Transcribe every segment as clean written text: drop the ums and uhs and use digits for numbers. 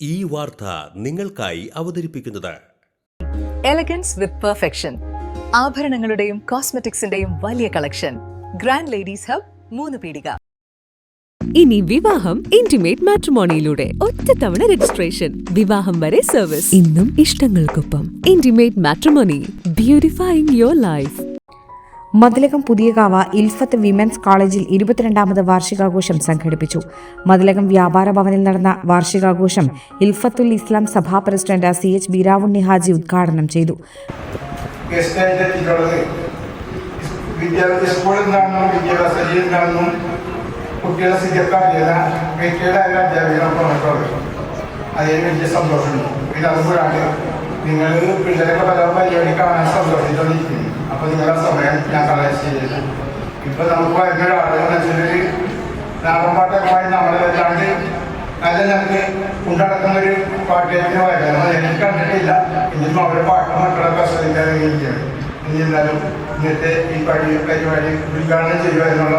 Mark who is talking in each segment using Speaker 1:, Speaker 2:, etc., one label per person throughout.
Speaker 1: ഈ വാർത്ത നിങ്ങൾക്കായി അവതരിപ്പിക്കുന്നത്
Speaker 2: എലഗൻസ് വിത്ത് പെർഫെക്ഷൻ, ആഭരണങ്ങളുടെയും കോസ്മെറ്റിക്സിന്റെയും വലിയ കളക്ഷൻ. ഗ്രാൻഡ് ലേഡീസ് ഹബ്, 3 പീടിക.
Speaker 3: ഇനി വിവാഹം ഇന്റിമേറ്റ് മാട്രിമോണിയിലൂടെ ഒറ്റത്തവണ രജിസ്ട്രേഷൻ, വിവാഹം വരെ സർവീസ്. ഇന്നും ഇഷ്ടങ്ങൾക്കൊപ്പം intimate matrimony, beautifying your life.
Speaker 4: Mathilakam Puthiyakavu Ilfath women's കോളേജിൽ 22ാമത് വാർഷികാഘോഷം സംഘടിപ്പിച്ചു. മതിലകം വ്യാപാര ഭവനിൽ നടന്ന വാർഷികാഘോഷം ഇൽഫത്തുൽ ഇസ്ലാം സഭാ പ്രസിഡന്റ് CH ബീരാവുണ്ണി ഹാജി ഉദ്ഘാടനം ചെയ്തു.
Speaker 5: നിങ്ങൾ പിള്ളേരൊക്കെ പല പരിപാടി കാണാൻ സന്തോഷിച്ചോണ്ടിരിക്കുന്നു. അപ്പോൾ നിങ്ങളുടെ സമയം ഞാൻ കളക്ട് ചെയ്തില്ല. ഇപ്പം നമുക്ക് വരുന്ന ഒരാളെന്ന് വെച്ചിട്ടുണ്ടെങ്കിൽ നാടൻ പാട്ടൊക്കെ നമ്മളെ വല്ലാണ്ട് നല്ല ഞങ്ങൾക്ക് കൊണ്ടടക്കുന്ന ഒരു പാട്ടേറ്റിന് വരാം. എനിക്ക് കണ്ടിട്ടില്ല. ഇനിയും അവരുടെ പാട്ട് മക്കളൊക്കെ ആസ്വദിക്കാൻ കഴിയുകയാണ്. ഇനി എന്തായാലും ഇന്നത്തെ ഈ പരിപാടി ഉദ്ഘാടനം ചെയ്യുക എന്നുള്ള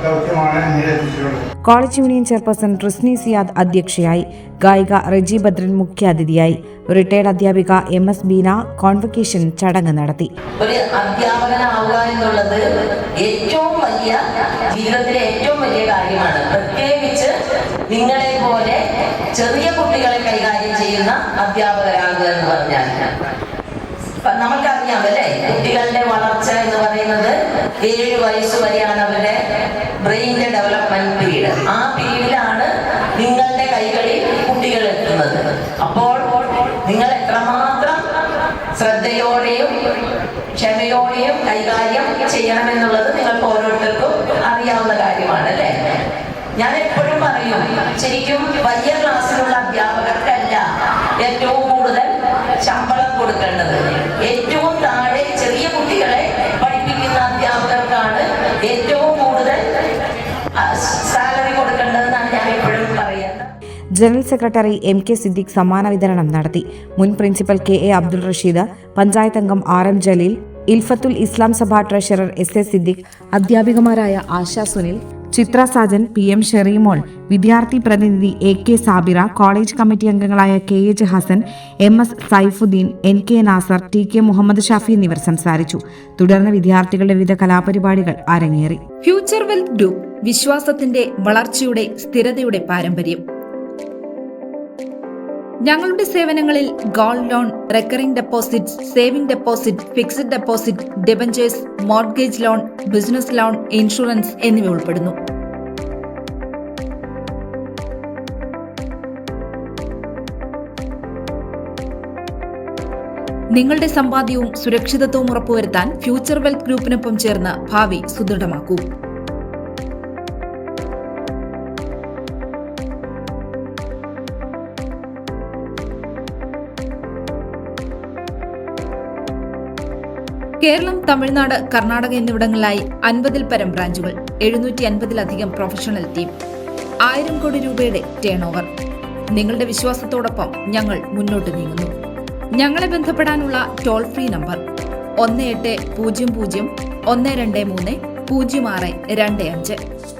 Speaker 5: ദൗത്യമാണ് ഇങ്ങനെ എത്തിച്ചിട്ടുള്ളത്.
Speaker 4: College union chairperson Risni Siyad അധ്യക്ഷയായി. ഗായിക റജി ഭദ്രൻ മുഖ്യാതിഥിയായി. റിട്ടയർഡ് അധ്യാപിക MS ബീന കോൺവക്കേഷൻ ചടങ്ങ് നടത്തി.
Speaker 6: ഒരു അധ്യാപകനാവുക എന്നുള്ളത് ഏറ്റവും വലിയ ജീവിതത്തിലെ ഏറ്റവും വലിയ കാര്യമാണ്. പ്രത്യേകിച്ച് നിങ്ങളെ പോലെ ചെറിയ കുട്ടികളെ കൈകാര്യം ചെയ്യുന്ന അധ്യാപകരാകുക എന്ന് പറഞ്ഞാൽ നമുക്കറിയാം അല്ലേ, കുട്ടികളുടെ വളർച്ച എന്ന് പറയുന്നത് 7 വയസ്സ് വരെയാണ് അവരുടെ ബ്രെയിനിന്റെ ഡെവലപ്മെന്റ് പീരീഡ്. ആ പീരീഡിലാണ് നിങ്ങളുടെ കൈകളിൽ കുട്ടികൾ എത്തുന്നത്. അപ്പോൾ നിങ്ങൾ എത്രമാത്രം ശ്രദ്ധയോടെയും ക്ഷമയോടെയും കൈകാര്യം ചെയ്യണമെന്നുള്ളത് നിങ്ങൾക്ക് ഓരോരുത്തർക്കും അറിയാവുന്ന കാര്യമാണ് അല്ലേ. ഞാൻ എപ്പോഴും പറയും, ശരിക്കും വലിയ ക്ലാസ്സിലുള്ള അധ്യാപകർക്കല്ല ഏറ്റവും കൂടുതൽ ശമ്പളം കൊടുക്കേണ്ടത്. ഏറ്റവും താഴെ ചെറിയ കുട്ടികളെ പഠിപ്പിക്കുന്ന അധ്യാപകർക്കാണ് ഏറ്റവും കൂടുതൽ സാലറി കൊടുക്കേണ്ടതെന്നാണ് ഞാൻ എപ്പോഴും പറയുന്നത്.
Speaker 4: ജനറൽ സെക്രട്ടറി MK സിദ്ദിഖ് സമ്മാന വിതരണം നടത്തി. മുൻ പ്രിൻസിപ്പൽ KA അബ്ദുൾ റഷീദ്, പഞ്ചായത്ത് അംഗം RM Jaleel, Ilfathul Islam Sabha treasurer SA Siddique, അധ്യാപികമാരായ ആശ സുനിൽ, ചിത്ര സാജൻ, PM ഷെറിമോൾ, വിദ്യാർത്ഥി പ്രതിനിധി AK സാബിറ, കോളേജ് കമ്മിറ്റി അംഗങ്ങളായ KH Hassan, MS Saifuddin, NK Nasar, TK Muhammad Shafi എന്നിവർ സംസാരിച്ചു. തുടർന്ന് വിദ്യാർത്ഥികളുടെ വിവിധ കലാപരിപാടികൾ അരങ്ങേറി.
Speaker 7: ഫ്യൂച്ചർ വെൽത്ത് ഗ്രൂപ്പ്, വിശ്വാസത്തിന്റെ വളർച്ചയുടെ സ്ഥിരതയുടെ പാരമ്പര്യം. ഞങ്ങളുടെ സേവനങ്ങളിൽ gold loan, recurring deposit, saving deposit, fixed deposit, debentures, mortgage loan, business loan, insurance എന്നിവ ഉൾപ്പെടുന്നു. നിങ്ങളുടെ സമ്പാദ്യവും സുരക്ഷിതത്വവും ഉറപ്പുവരുത്താൻ ഫ്യൂച്ചർ വെൽത്ത് ഗ്രൂപ്പിനൊപ്പം ചേർന്ന് ഭാവി സുദൃഢമാക്കൂ. കേരളം, തമിഴ്നാട്, കർണാടക എന്നിവിടങ്ങളിലായി 50-ൽ പരം ബ്രാഞ്ചുകൾ, 750-ലധികം പ്രൊഫഷണൽ ടീം, 1000 കോടി രൂപയുടെ ടേൺ ഓവർ. നിങ്ങളുടെ വിശ്വാസത്തോടൊപ്പം ഞങ്ങൾ മുന്നോട്ട് നീങ്ങുന്നു. ഞങ്ങളെ ബന്ധപ്പെടാനുള്ള ടോൾ ഫ്രീ നമ്പർ 1800 123 0625.